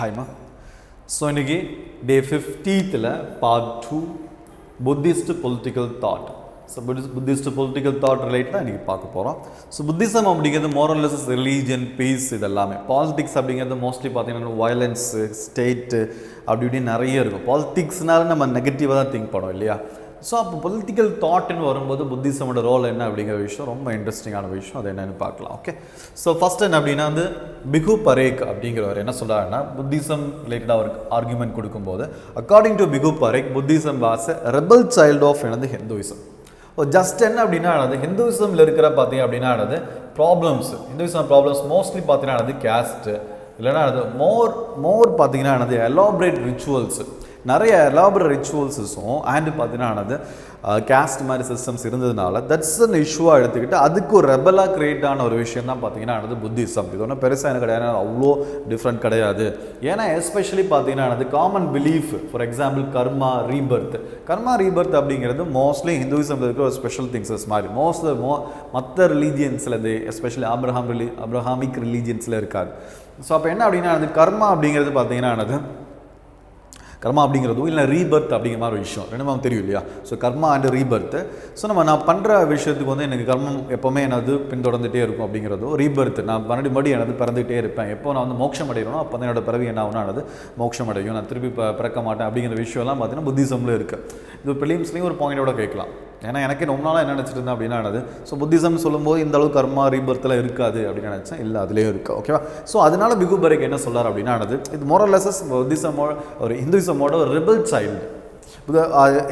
Hi ma. So இன்னைக்கு day 50th part 2 Buddhist Political Thought. So Buddhist Political Thought related இன்னைக்கு பார்க்க போறோம். So Buddhism அப்படிங்கிறது more or less religion, peace இதெல்லாமே. Politics அப்படிங்கிறது mostly பார்த்தீங்கன்னா violence, state அப்படி இப்படி நிறைய இருக்கும். Politicsனால நம்ம நெகட்டிவாக தான் திங்க் பண்ணோம் இல்லையா? ஸோ அப்போ பொலிட்டிக்கல் தாட்னு வரும்போது புத்திசமோட ரோல் என்ன அப்படிங்கிற விஷயம் ரொம்ப இன்ட்ரெஸ்டிங்கான விஷயம். அது என்னென்னு பார்க்கலாம். ஓகே, ஸோ ஃபஸ்ட் என்ன அப்படின்னா வந்து பிகு பரேக் அப்படிங்கிறவர் என்ன சொல்கிறாருன்னா புத்திசம் ரிலேட்டடாக ஒரு ஆர்குமெண்ட் கொடுக்கும்போது according to Bhikhu Parekh Buddhism was rebel child of எனது ஹிந்துவிசம். ஜஸ்ட் என்ன அப்படின்னா அது ஹிந்துவிசமில் இருக்கிற பார்த்தீங்க அப்படின்னா அது ப்ராப்ளம்ஸ், ஹிந்துவிசம் ப்ராப்ளம்ஸ் மோஸ்ட்லி பார்த்தீங்கன்னா அது கேஸ்ட்டு இல்லைன்னா அது மோர் பார்த்தீங்கன்னா அது எலாபரேட் ரிச்சுவல்ஸ், நிறைய எலாபரேட் ரிச்சுவல்ஸும் அண்ட் பார்த்தீங்கன்னா கேஸ்ட் மாதிரி சிஸ்டம்ஸ் இருந்ததுனால தட்ஸ் அன் இஷ்யூவாக எடுத்துக்கிட்டு அதுக்கு ஒரு ரெபலாக கிரியேட் ஆன ஒரு விஷயம் தான் பார்த்தீங்கன்னா அது புத்திசம். இது ஒன்றும் பெருசாக எனக்கு கிடையாது, அவ்வளோ டிஃப்ரெண்ட் கிடையாது. ஏன்னா எஸ்பெஷலி பார்த்தீங்கன்னா அது common belief. For example karma Rebirth அப்படிங்கிறது மோஸ்ட்லி ஹிந்துவிசமில் இருக்கிற ஒரு ஸ்பெஷல் திங்ஸஸ் மாதிரி மற்ற ரிலீஜியன்ஸில் இது எஸ்பெஷலி அப்ரஹாமிக் ரிலீஜியன்ஸில் இருக்காது. ஸோ அப்போ என்ன அப்படின்னா அது கர்மா அப்படிங்கிறது பார்த்தீங்கன்னா கர்மா அப்படிங்கிறதும் இல்லை ரீபர்த் அப்படிங்கிற மாதிரி ஒரு விஷயம் ரெண்டு நமக்கு தெரியும் இல்லையா? So karma and rebirth. So நான் பண்ணுற விஷயத்துக்கு வந்து எனக்கு கர்மம் எப்போவுமே எனது பின்தொடர்ந்துகிட்டே இருக்கும் அப்படிங்கிறதும் ரீபர்த், நான் மறுபடியும் எனது பிறந்துகிட்டே இருப்பேன், எப்போ நான் வந்து மோட்சம் அடையணும் அப்போ தான் என்னோட பிறவி என்ன ஆகுனா அது மோட்சம் அடையும், நான் திருப்பி பிறக்க மாட்டேன் அப்படிங்கிற விஷயம்லாம் பார்த்தீங்கன்னா புத்திசமில் இருக்குது. இது பிலிம்ஸ்லேயும் ஒரு பாயிண்டோட கேட்கலாம். ஏன்னா எனக்கு ரொம்ப நாளாக என்ன நினச்சிட்டு இருந்தேன் அப்படின்னா அது ஸோ புத்திசம் சொல்லும்போது இந்த அளவுக்கு கர்மா ரீபர்த்தில் இருக்காது அப்படின்னு நினச்சேன். இல்லை, அதுலேயும் இருக்குது. ஓகேவா? ஸோ அதனால பிகு பரேக் என்ன சொல்கிறார் அப்படின்னா இது மோரல்லஸ் புத்திசமோட ஒரு ஹிந்துவிசமோட ஒரு ரெபல் சைல்டு.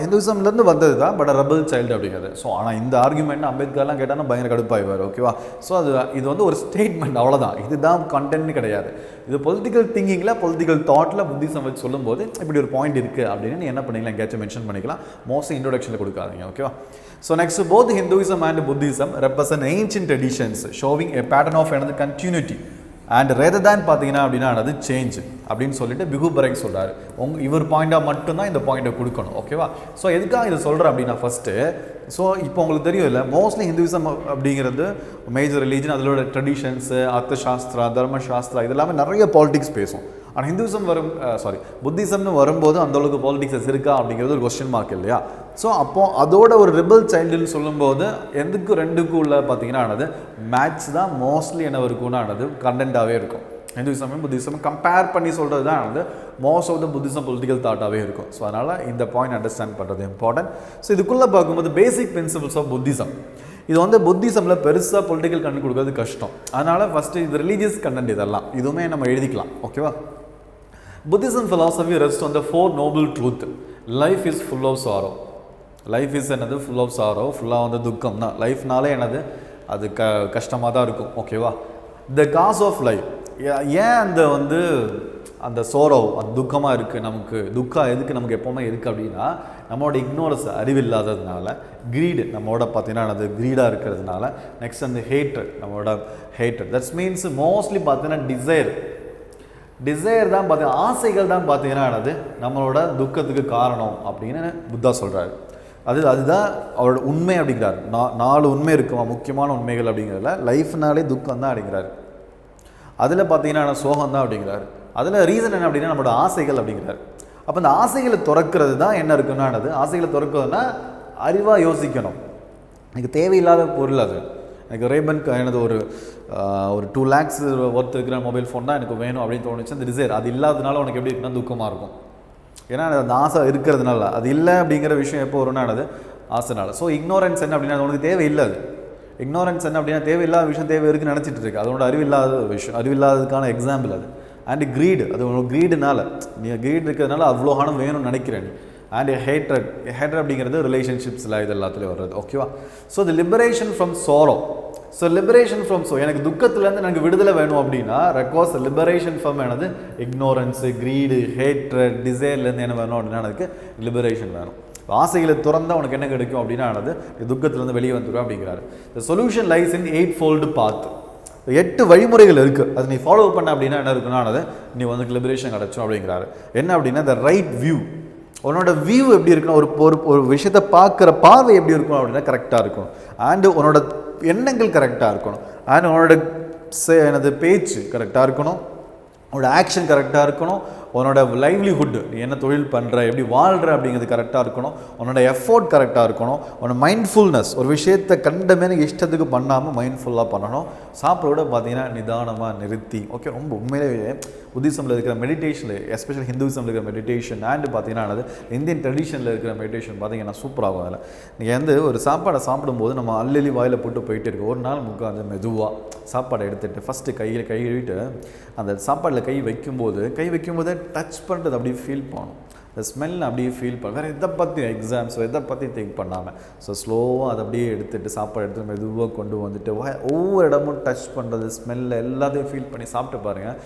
ஹிந்துவிசம்லேருந்து வந்தது தான், பட் ரெபல் சைல்டு அப்படிங்கிறது. ஸோ ஆனால் இந்த ஆர்குமெண்ட் அம்பேத்கர்லாம் கேட்டால் பயங்கர கடுப்பாய்வார். ஓகேவா? ஸோ இது வந்து ஒரு ஸ்டேட்மெண்ட், அவ்வளோதான். இதுதான் கண்டென்ட் கிடையாது. இது பொலிட்டிக்கல் திங்கிங்கில் பொலிட்டிக்கல் தாட்டில் புத்திசம் வச்சு சொல்லும்போது இப்படி ஒரு பாயிண்ட் இருக்குது அப்படின்னு நீ என்ன பண்ணிக்கலாம், எங்கேயாச்சும் மென்ஷன் பண்ணிக்கலாம். மோஸ்ட்லி இன்ட்ரோடக்ஷனில் கொடுக்காதீங்க. ஓகேவா? So next both Hinduism and Buddhism represent ancient traditions showing a pattern of எனது கண்டினியூட்டி அண்ட் ரேதர் தேன் பார்த்தீங்கன்னா அப்படின்னா அது சேஞ்ச் அப்படின்னு சொல்லிட்டு பிகு பரேக் சொல்கிறார். இவர் பாயிண்டாக மட்டும்தான் இந்த பாயிண்ட்டை கொடுக்கணும். ஓகேவா? ஸோ எதுக்காக இதை சொல்கிறேன் அப்படின்னா ஃபஸ்ட்டு ஸோ இப்போ உங்களுக்கு தெரியும் இல்லை, மோஸ்ட்லி ஹிந்துவிசம் அப்படிங்கிறது மேஜர் ரிலீஜன், அதோட ட்ரெடிஷன்ஸு அர்த்தசாஸ்திரா தர்மசாஸ்திரா இதெல்லாமே நிறைய பாலிடிக்ஸ் பேசும். ஆனால் ஹிந்துவிசம் புத்திசம்னு வரும்போது அந்தளவுக்கு பாலிடிக்ஸஸ் இருக்கா அப்படிங்கிறது ஒரு கொஸ்டின் மார்க் இல்லையா? ஸோ அப்போது அதோட ஒரு ரிபல் சைல்டுன்னு சொல்லும்போது எதுக்கும் ரெண்டுக்கும் உள்ள பார்த்தீங்கன்னா ஆனது மேட்ச் தான் மோஸ்ட்லி என்ன இருக்கும்னா ஆனது கண்டென்ட்டாகவே இருக்கும். ஹிந்துவிசமும் புத்திசமும் கம்பேர் பண்ணி சொல்கிறது தான் வந்து most of the Buddhism political தாட்டாகவே இருக்கும். ஸோ அதனால் இந்த பாயிண்ட் அண்டர்ஸ்டாண்ட் பண்ணுறது இம்பார்ட்டன்ட். ஸோ இதுக்குள்ளே பார்க்கும்போது பேசிக் பிரின்சிபிள்ஸ் ஆஃப் புத்திசம், இது வந்து புத்திசமில் பெருசாக பொலிட்டிக்கல் கண்டென்ட் கொடுக்கறது கஷ்டம். அதனால் ஃபஸ்ட்டு இது ரிலீஜியஸ் கண்டென்ட், இதெல்லாம் இதுவுமே நம்ம எழுதிக்கலாம். ஓகேவா? Buddhism philosophy rests on the four noble truth. Life is full of sorrow. Life is என்னது full of sorrow, ஃபுல்லாக வந்து துக்கம் தான். லைஃப்னாலே என்னது அது கஷ்டமாக தான் இருக்கும். ஓகேவா? The cause of life, ஏன் அந்த சோரோ அந்த துக்கமாக இருக்குது, நமக்கு துக்கா எதுக்கு நமக்கு எப்போவுமே இருக்குது அப்படின்னா நம்மளோட இக்னோரன்ஸ், அறிவில்லாததுனால, கிரீடு நம்மளோட பார்த்தீங்கன்னா அது கிரீடாக இருக்கிறதுனால, நெக்ஸ்ட் அந்த ஹேட்ரட் நம்மளோட ஹேட்ரட், தட்ஸ் மீன்ஸ் மோஸ்ட்லி பார்த்தீங்கன்னா டிசைர் தான் பார்த்தீங்கன்னா ஆசைகள் தான் பார்த்தீங்கன்னா அது நம்மளோட துக்கத்துக்கு காரணம் அப்படின்னு புத்தா சொல்கிறாரு. அதுதான் அவரோட உண்மை அப்படிங்கிறார். 4 உண்மை இருக்குமா, முக்கியமான உண்மைகள் அப்படிங்கிறதுல லைஃப்னாலே துக்கம் தான் அப்படிங்கிறாரு. அதில் பார்த்தீங்கன்னா சோகம் தான் அப்படிங்கிறாரு. அதில் ரீசன் என்ன அப்படின்னா நம்மளோட ஆசைகள் அப்படிங்கிறாரு. அப்போ அந்த ஆசைகளை துறக்கிறது தான் என்ன இருக்குன்னா ஆசைகளை துறக்கிறதுனா அறிவாக யோசிக்கணும். எனக்கு தேவையில்லாத பொருள் அது, எனக்கு ரேபனுக்கு எனது ஒரு 2 lakhs ஒர்த் இருக்கிற மொபைல் ஃபோன் தான் எனக்கு வேணும் அப்படின்னு தோணுச்சு. அந்த டிசைர் அது இல்லாததுனால உனக்கு எப்படி இருக்குன்னா துக்கமாக இருக்கும். ஏன்னா அந்த ஆசை இருக்கிறதுனால, அது இல்லை அப்படிங்கிற விஷயம் எப்போ வரும்னா அது ஆசைனால. ஸோ இக்னோரன்ஸ் என்ன அப்படின்னா உனக்கு தேவையில்லை. அது இக்னோரன்ஸ் என்ன அப்படின்னா தேவையில்லாத விஷயம் தேவை இருக்குன்னு நினச்சிட்டு இருக்கு, அதோட அறிவில்லாத விஷயம், அறிவில்லாததுக்கான எக்ஸாம்பிள் அது. அண்ட் கிரீடு, அது உனக்கு கிரீடுனால நீ கிரீடு இருக்கிறதுனால அவ்வளோ ஹானம் வேணும்னு நினைக்கிறேன் நீ. அண்ட் ஹேட்ரட் அப்படிங்கிறது ரிலேஷன்ஷிப்ஸில் இது எல்லாத்துலேயும் வர்றது. ஓகேவா? So the liberation from sorrow. So liberation from எனக்கு துக்கத்துலேருந்து எனக்கு விடுதலை வேணும் அப்படின்னா ரெக்வாஸ் லிபரேஷன் ஃப்ரம் எனது இக்னோரன்ஸு, கிரீடு, ஹேட்ரட், டிசைர்லேருந்து என்ன வேணும் அப்படின்னா எனக்கு லிபரேஷன் வேணும். ஆசைகளை துறந்தால் உனக்கு என்ன கிடைக்கும் அப்படின்னா துக்கத்துலேருந்து வெளியே வந்துடும் அப்படிங்கிறாரு. The solution lies in 8fold path. 8 வழிமுறைகள் இருக்குது, அது நீ ஃபாலோ பண்ண அப்படின்னா என்ன இருக்குன்னா நீ வந்து லிபரேஷன் கிடச்சோம் அப்படிங்கிறாரு. என்ன அப்படின்னா த ரைட் வியூ, உன்னோட வியூ எப்படி இருக்குன்னா ஒரு விஷயத்தை பார்க்குற பார்வை எப்படி இருக்கும் அப்படின்னா கரெக்டாக இருக்கும். அண்டு உன்னோட எண்ணங்கள் கரெக்டாக இருக்கணும். அண்ட் உன்னோட எனது பேச்சு கரெக்டாக இருக்கணும். உன்னோட ஆக்ஷன் கரெக்டாக இருக்கணும், உன்னோட லைவ்லிஹுட் நீ என்ன தொழில் பண்ணுற, எப்படி வாழ்கிற அப்படிங்கிறது கரெக்டாக இருக்கணும், உன்னோட எஃபோர்ட் கரெக்டாக இருக்கணும், உன்னோட மைண்ட்ஃபுல்னஸ் ஒரு விஷயத்தை கண்டமே இஷ்டத்துக்கு பண்ணாமல் மைண்ட்ஃபுல்லாக பண்ணணும். சாப்பிட பார்த்தீங்கன்னா நிதானமாக நிறுத்தி, ஓகே, ரொம்ப உண்மையிலேயே புத்திசமில் இருக்கிற மெடிடேஷனில், எஸ்பெஷலி ஹிந்துவிசமில் இருக்கிற மெடிடேஷன் அண்ட் பார்த்தீங்கன்னா அது இந்தியன் ட்ரெடிஷனில் இருக்கிற மெடிடேஷன் பார்த்தீங்கன்னா சூப்பராகும். அதில் நீங்கள் ஒரு சாப்பாடை சாப்பிடும்போது நம்ம அள்ளி வாயில் போட்டு போயிட்டு இருக்கு. ஒரு நாள் உட்காந்து மெதுவாக சாப்பாடை எடுத்துகிட்டு ஃபஸ்ட்டு கை கழுவிட்டு அந்த சாப்பாடில் கை வைக்கும்போது டச் பண்ணுறது அப்படியே ஃபீல் பண்ணணும். இந்த ஸ்மெல் அப்படியே ஃபீல் பண்ண, வேறு எதை பற்றி எக்ஸாம்ஸ் எதை பற்றி திங்க் பண்ணாமல் ஸ்லோவாக அதை அப்படியே எடுத்துகிட்டு சாப்பாடு எடுத்து மெதுவாக கொண்டு வந்துட்டு ஒவ்வொரு இடமும் டச் பண்ணுறது, ஸ்மெல்ல எல்லாத்தையும் ஃபீல் பண்ணி சாப்பிட்டு பாருங்கள்.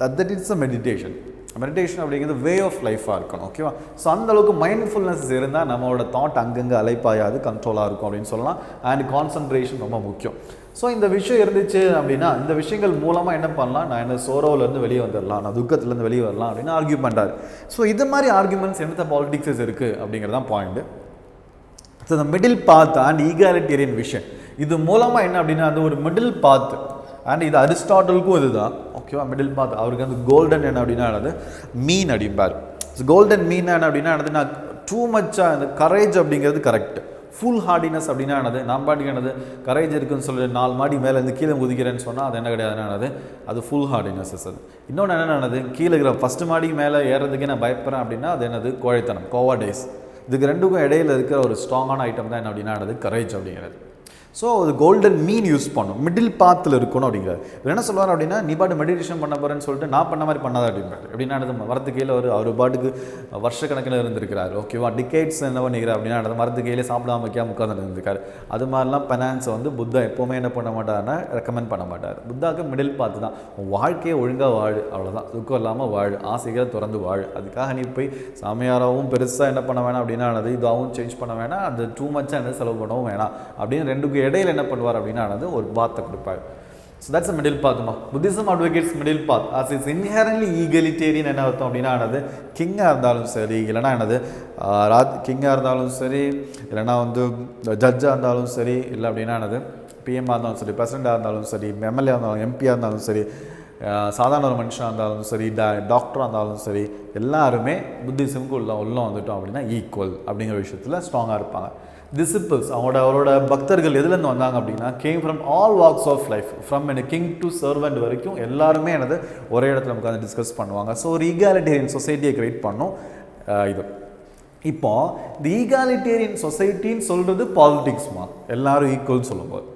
That it's a meditation. Meditation அப்படிங்கிறது வே ஆஃப் லைஃபாக இருக்கணும். ஓகேவா? ஸோ அந்தளவுக்கு மைண்ட்ஃபுல்னஸ் இருந்தால் நம்மளோட தாட் அங்கங்கே அலைப்பாயாது, கண்ட்ரோலாக இருக்கும் அப்படின்னு சொல்லலாம். அண்ட் கான்சன்ட்ரேஷன் ரொம்ப முக்கியம். ஸோ இந்த விஷயம் இருந்துச்சு அப்படின்னா இந்த விஷயங்கள் மூலமாக என்ன பண்ணலாம், நான் என்ன சோரோவிலேருந்து வெளியே வந்துடலாம், நான் துக்கத்துலேருந்து வெளியே வரலாம் அப்படின்னு ஆர்கியூ பண்ணுறாரு. ஸோ இது மாதிரி ஆர்கியூமெண்ட்ஸ் எந்த பாலிடிக்ஸஸ் இருக்குது அப்படிங்கிறதான் பாயிண்ட்டு. ஸோ இந்த மிடில் பாத் அண்ட் ஈகாலிட்டேரியன் விஷன் இது மூலமாக என்ன அப்படின்னா அது ஒரு மிடில் பாத். அண்ட் இது அரிஸ்டாட்டலுக்கும் இதுதான். ஓகேவா? Middle path. அவருக்கு வந்து கோல்டன் என்ன அப்படின்னா அது மீன் அப்படிம்பார். ஸோ கோல்டன் மீன் என்ன அப்படின்னா அது நான் டூ மச்சாக அந்த கரேஜ் அப்படிங்கிறது கரெக்ட். ஃபுல் ஹார்டினஸ் அப்படின்னா என்னது, நான் பாட்டுக்கு என்னது கரேஜ் இருக்குன்னு சொல்லி 4 மாடி மேலே இருந்து கீழே குதிக்கிறேன்னு சொன்னால் அது என்ன கிடையாது, என்னது அது ஃபுல் ஹார்டினஸ். அது இன்னொன்று என்னென்னது, கீழே இருக்கிற ஃபஸ்ட்டு மாடி மேலே ஏறதுக்கே நான் பயப்படுறேன் அப்படின்னா அது என்னது கோழைத்தனம், கோவாடேஸ். இதுக்கு ரெண்டுக்கும் இடையில இருக்கிற ஒரு ஸ்ட்ராங்கான ஐட்டம் தான் என்ன அப்படின்னா அது கரேஜ் அப்படிங்கிறது. ஸோ அது கோல்டன் மீன் யூஸ் பண்ணும், மிடில் பாத்தில் இருக்கணும் அப்படிங்கிறார். என்ன சொல்லுவார் அப்படின்னா நீ பாட்டு மெடிடேஷன் பண்ண போகிறேன்னு சொல்லிட்டு நான் பண்ண மாதிரி பண்ணாத அப்படின்றாரு. எப்படின்னா மரத்து கீழே அவர் பாட்டுக்கு வருஷக்கணக்கில் இருந்திருக்கிறார். ஓகேவா? டிகேட்ஸ் என்ன பண்ணிக்கிறார் அப்படின்னா மரத்து கீழே சாப்பிடாம வைக்காம உட்காந்து இருந்திருக்காரு. அது மாதிரிலாம் பெனான்ஸை வந்து புத்தா எப்போவுமே என்ன பண்ண மாட்டார்னா ரெக்கமெண்ட் பண்ண மாட்டார். புத்தாவுக்கு மிடில் பாத்து தான், வாழ்க்கையை ஒழுங்காக வாழு, அவ்வளோதான், துக்கம் இல்லாமல் வாழு, ஆசைகளை திறந்து வாழு. அதுக்காக நீ போய் சாமியாராகவும் பெருசாக என்ன பண்ண வேணாம் அப்படின்னா இதாகவும் சேஞ்ச் பண்ண வேணாம், அது டூ மச்சாக என்ன செலவு பண்ணவும் வேணாம் அப்படின்னு ரெண்டுக்கும் இடையில என்ன பண்ணுவார் அப்படின்னா ஒரு பாத்தை கொடுப்பார். So that's a middle path. Buddhism advocates middle path as it's inherently egalitarian. என்ன அர்த்தம் அப்படின்னா கிங்காக இருந்தாலும் சரி, இல்லைனா கிங்காக இருந்தாலும் சரி, இல்லைனா ஜட்ஜாக இருந்தாலும் சரி, இல்லை அப்படின்னா பிஎம்மாக இருந்தாலும் சரி, பிரசிடெண்டாக இருந்தாலும் சரி, எம்எல்ஏ இருந்தாலும், எம்பியாக இருந்தாலும் சரி, சாதாரண ஒரு மனுஷனாக இருந்தாலும் சரி, டாக்டராக இருந்தாலும் சரி, எல்லாருமே புத்திசம்க்கு உள்ள வந்துட்டோம் அப்படின்னா ஈக்குவல் அப்படிங்கிற விஷயத்தில் ஸ்ட்ராங்காக இருப்பாங்க. டிசிபிள்ஸ் அவரோட பக்தர்கள் எதுலேருந்து வந்தாங்க அப்படின்னா came from all walks of life, from king to servant வரைக்கும் எல்லாருமே ஒரே இடத்துல நமக்கு டிஸ்கஸ் பண்ணுவாங்க. ஸோ ஒரு ஈகாலிட்டேரியன் சொசைட்டியை கிரியேட் பண்ணோம். இது இப்போ இந்த ஈகாலிட்டேரியன் சொசைட்டின்னு சொல்கிறது பாலிடிக்ஸ்மா, எல்லாரும் ஈக்குவல்னு சொல்லும்போது,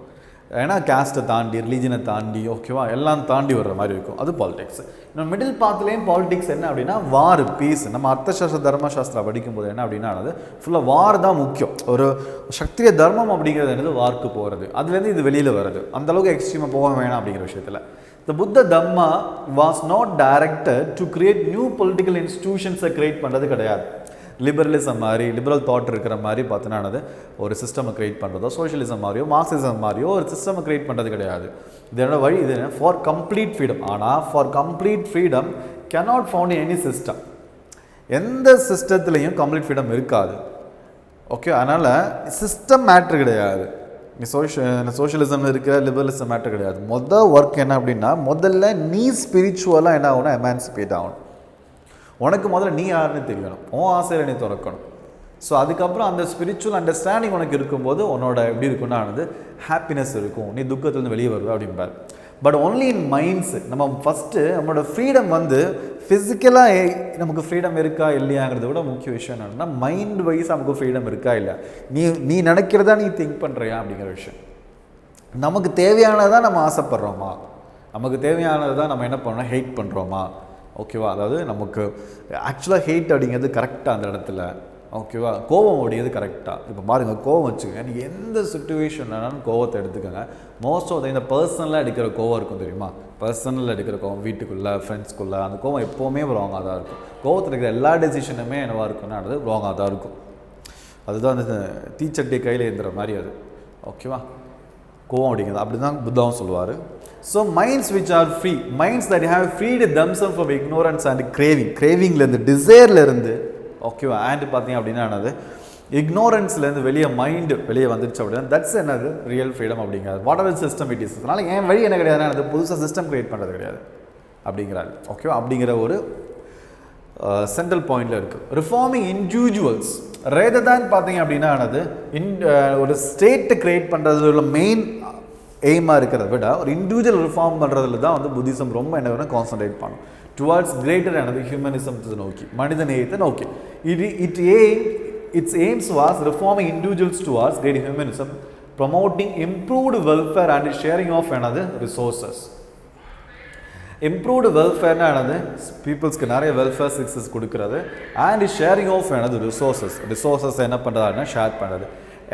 ஏன்னா கேஸ்ட்டை தாண்டி, ரிலீஜனை தாண்டி, ஓகேவா, எல்லாம் தாண்டி வர்ற மாதிரி இருக்கும், அது பாலிடிக்ஸ். இன்னும் மிடில் பாத்துலேயும் பாலிடிக்ஸ் என்ன அப்படின்னா வார், பீஸ். நம்ம அர்த்தசாஸ்திர தர்மசாஸ்திரா படிக்கும்போது என்ன அப்படின்னா ஃபுல்லாக வார் தான் முக்கியம். ஒரு சக்திய தர்மம் அப்படிங்கிறது வார்க்கு போகிறது, அதுலேருந்து இது வெளியில் வருது. அந்தளவுக்கு எக்ஸ்ட்ரீமாக போக வேணாம் அப்படிங்கிற விஷயத்தில் The Buddha Dhamma was not directed to create new political institutions create பண்ணுறது கிடையாது. லிபரலிசம் மாதிரி, லிபரல் தாட் இருக்கிற மாதிரி பார்த்தோன்னா ஒரு சிஸ்டமை கிரியேட் பண்ணுறதோ, சோஷியலிசம் மாதிரியோ, மார்க்சிசம் மாதிரியோ ஒரு சிஸ்டமை கிரியேட் பண்ணுறது கிடையாது. இதோட வழி இது ஃபார் கம்ப்ளீட் ஃப்ரீடம். ஆனால் for complete freedom cannot found any system. எந்த சிஸ்டத்துலேயும் கம்ப்ளீட் ஃப்ரீடம் இருக்காது. ஓகே, அதனால் சிஸ்டம் மேட்ரு கிடையாது. சோஷியலிசம் இருக்கிற லிபரலிசம் மேட்ரு கிடையாது. ஒர்க் என்ன அப்படின்னா முதல்ல நீ ஸ்பிரிச்சுவலாக என்ன ஆகணும், எமான்சிபேட் ஆகணும். உனக்கு முதல்ல நீ யாருன்னு தெரியணும், உன் ஆசையில் நீ திறக்கணும். ஸோ அதுக்கப்புறம் அந்த ஸ்பிரிச்சுவல் அண்டர்ஸ்டாண்டிங் உனக்கு இருக்கும்போது உன்னோட எப்படி இருக்குன்னா ஹாப்பினஸ் இருக்கும், நீ துக்கத்துலேருந்து வெளியே வருவ அப்படிம்பார். But only in minds. நம்ம ஃபஸ்ட்டு நம்மளோட ஃப்ரீடம் ஃபிசிக்கலாக நமக்கு ஃப்ரீடம் இருக்கா இல்லையாங்கிறத விட முக்கிய விஷயம் என்னன்னா மைண்ட் வைஸ் நமக்கு ஃப்ரீடம் இருக்கா இல்லையா, நீ நினைக்கிறதா நீ திங்க் பண்ணுறியா அப்படிங்கிற விஷயம். நமக்கு தேவையானதான் நம்ம ஆசைப்படுறோமா, நமக்கு தேவையானது தான் நம்ம என்ன பண்ணுறோம், ஹெய்ட் பண்ணுறோமா, ஓகேவா. அதாவது நமக்கு ஆக்சுவலாக ஹெய்ட் அப்படிங்கிறது கரெக்டாக அந்த இடத்துல, ஓகேவா. கோபம் அப்படிங்கிறது கரெக்டாக. இப்போ பாருங்கள், கோபம் வச்சுக்கோங்க, நீங்கள் எந்த சுச்சுவேஷன்னாலும் கோவத்தை எடுத்துக்கோங்க. மோஸ்ட் ஆஃப் இந்த பர்சனலாக எடுக்கிற கோவம் இருக்கும் தெரியுமா, பர்சனலில் எடுக்கிற கோவம், வீட்டுக்குள்ளே, ஃப்ரெண்ட்ஸ்குள்ளே, அந்த கோவம் எப்போவுமே ராங்காக தான் இருக்கும். கோவத்தில் இருக்கிற எல்லா டெசிஷனுமே என்னவாக இருக்குன்னா ராங்காக தான் இருக்கும். அதுதான் அந்த தீச்சட்டி கையில் ஏந்துற மாதிரி அது, ஓகேவா. கோவம் அப்படிங்கிறது அப்படி தான் புத்தாவும் சொல்லுவார். So minds which are free, minds that have freed themselves from ignorance and கிரேவிங்லேருந்து, டிசைர்லேருந்து, ஓகேவா. அண்ட் பார்த்தீங்க அப்படின்னா இக்னோரன்ஸ்லேருந்து வெளியே வந்துருச்சு அப்படின்னா தட்ஸ் என்னது ரியல் ஃப்ரீடம் அப்படிங்கிறது. What ever system it is. அதனால் என் வழி என்ன கிடையாது, புதுசாக சிஸ்டம் கிரியேட் பண்ணுறது கிடையாது. அப்படிங்கிறாரு. ஓகேவா? அப்படிங்கிற ஒரு சென்ட்ரல் பாயிண்டில் இருக்குது. ரிஃபார்மிங் இண்டிவிஜுவல்ஸ் ரேதர் தான் பார்த்தீங்க அப்படின்னா ஒரு ஸ்டேட்டை க்ரியேட் பண்ணுறதுல மெயின் எய்மாக இருக்கிறத விட ஒரு இண்டிவிஜுவல் ரிஃபார்ம் பண்ணுறதுல தான் புத்திசம் ரொம்ப என்ன வேணும் கான்சன்ட்ரேட் பண்ணும். டுவார்ட்ஸ் கிரேட்டர் ஹியூமனிசத்தை நோக்கி, மனித நேயத்தை நோக்கி. Its aims was reforming individuals towards greater humanism, promoting improved welfare and sharing of resources. Improved welfare people's நிறைய welfare success கொடுக்கிறது, and sharing of resources என்ன பண்ணுறதுனா ஷேர் பண்ணுறது.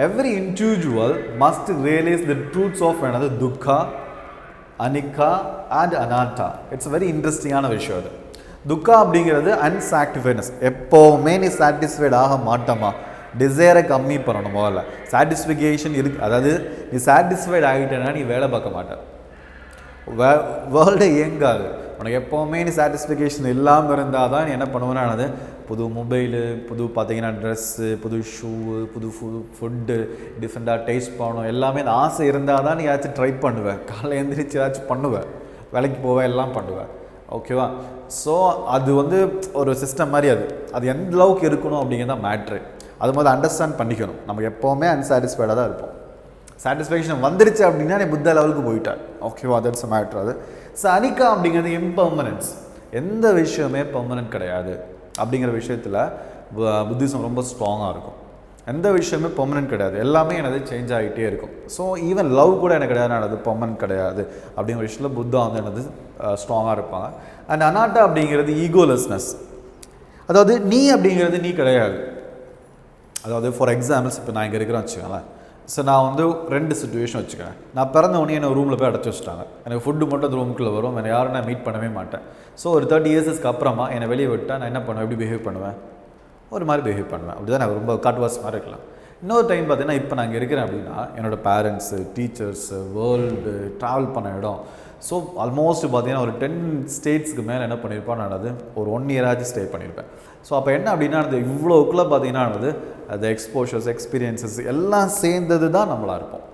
Every individual must realize the truths of Dukkha, Anicca and Anatta. It's a very interesting விஷயம் அது. துக்கா அப்படிங்கிறது அன்சாட்டிஸ்ஃபைட்னஸ். எப்போவுமே நீ சாட்டிஸ்ஃபைட் ஆக மாட்டோமா, டிசைரை கம்மி பண்ணணும். முதல்ல சாட்டிஸ்ஃபிகேஷன் இருக்குது, அதாவது நீ சாட்டிஸ்ஃபைட் ஆகிட்டேன்னா நீ வேலை பார்க்க மாட்டேன், வேர்ல்டு இயங்காது. உனக்கு எப்போவுமே நீ சாட்டிஸ்ஃபிகேஷன் இல்லாமல் இருந்தால் தான் நீ என்ன பண்ணுவேன்னா புது மொபைலு, புது பார்த்தீங்கன்னா ட்ரெஸ்ஸு, புது ஷூவு, புது ஃபுட்டு, டிஃப்ரெண்ட்டாக டேஸ்ட் பண்ணணும், எல்லாமே அந்த ஆசை இருந்தால் தான் நீ ஏதாச்சும் ட்ரை பண்ணுவேன், காலையில் எழுந்திரிச்சு ஏதாச்சும் பண்ணுவேன், வேலைக்கு போவேன், எல்லாம் பண்ணுவேன். ஓகேவா? ஸோ அது ஒரு சிஸ்டம் மாதிரி, அது எந்த அளவுக்கு இருக்கணும் அப்படிங்கிறது தான் மேட்ரு. அது மாதிரி அண்டர்ஸ்டாண்ட் பண்ணிக்கணும். நம்ம எப்போவுமே அன்சாட்டிஸ்ஃபைடாக தான் இருப்போம். சாட்டிஸ்ஃபேக்ஷன் வந்துருச்சு அப்படின்னா நீ புத்த லெவலுக்கு போயிட்டார். ஓகேவா? That's matter. அது ஸோ அனிக்கா அப்படிங்கிறது இம்பர்மனன்ஸ். எந்த விஷயமே பெர்மனன்ட் கிடையாது அப்படிங்கிற விஷயத்தில் புத்திசம் ரொம்ப ஸ்ட்ராங்காக இருக்கும். எந்த விஷயமே பெர்மனன்ட் கிடையாது, எல்லாமே சேஞ்ச் ஆகிட்டே இருக்கும். ஸோ ஈவன் லவ் கூட எனக்கு கிடையாது, பெர்மனன்ட் கிடையாது அப்படிங்கிற விஷயத்தில் புத்தா ஸ்ட்ராங்காக இருப்பாங்க. அண்ட் அனாட்டா அப்படிங்கிறது ஈகோலெஸ்னஸ், அதாவது நீ அப்படிங்கிறது நீ கிடையாது. அதாவது ஃபார் எக்ஸாம்பிள்ஸ் இப்போ நான் இங்கே இருக்கிறேன்னு வச்சுக்கோங்களேன். ஸோ நான் 2 சுச்சுவேஷன் வச்சுக்கிறேன். நான் பிறந்த உடனே என்னை ரூமில் போய் அடைச்சி வச்சுட்டாங்க. எனக்கு ஃபுட்டு மட்டும் அந்த ரூமுக்குள்ளே வரும், என்னை யாரும் நான் மீட் பண்ணவே மாட்டேன். ஸோ ஒரு 30 இயர்ஸ்க்கு அப்புறமா என்னை வெளியே விட்டால் நான் என்ன பண்ணுவேன், எப்படி பிஹேவ் பண்ணுவேன், ஒரு மாதிரி பிஹேவ் பண்ணுவேன். அப்படி தான் நான் ரொம்ப காட்வாஸ் மாதிரி இருக்கலாம். இன்னொரு டைம் பார்த்தீங்கன்னா இப்போ நான் இங்கே இருக்கிறேன் அப்படின்னா என்னோடய பேரண்ட்ஸு, டீச்சர்ஸு, வேர்ல்டு, ட்ராவல் பண்ண இடம், ஸோ ஆல்மோஸ்ட் பார்த்தீங்கன்னா ஒரு 10 ஸ்டேட்ஸ்க்கு மேலே என்ன பண்ணியிருப்பேன் நான் ஒரு 1 இயராச்சும் ஸ்டே பண்ணியிருப்பேன். ஸோ அப்போ என்ன அப்படின்னா இவ்வளோக்குள்ளே பார்த்தீங்கன்னா அது எக்ஸ்போஷர்ஸ், எக்ஸ்பீரியன்ஸஸ் எல்லாம் சேர்ந்தது தான் நம்மளாக இருப்போம்.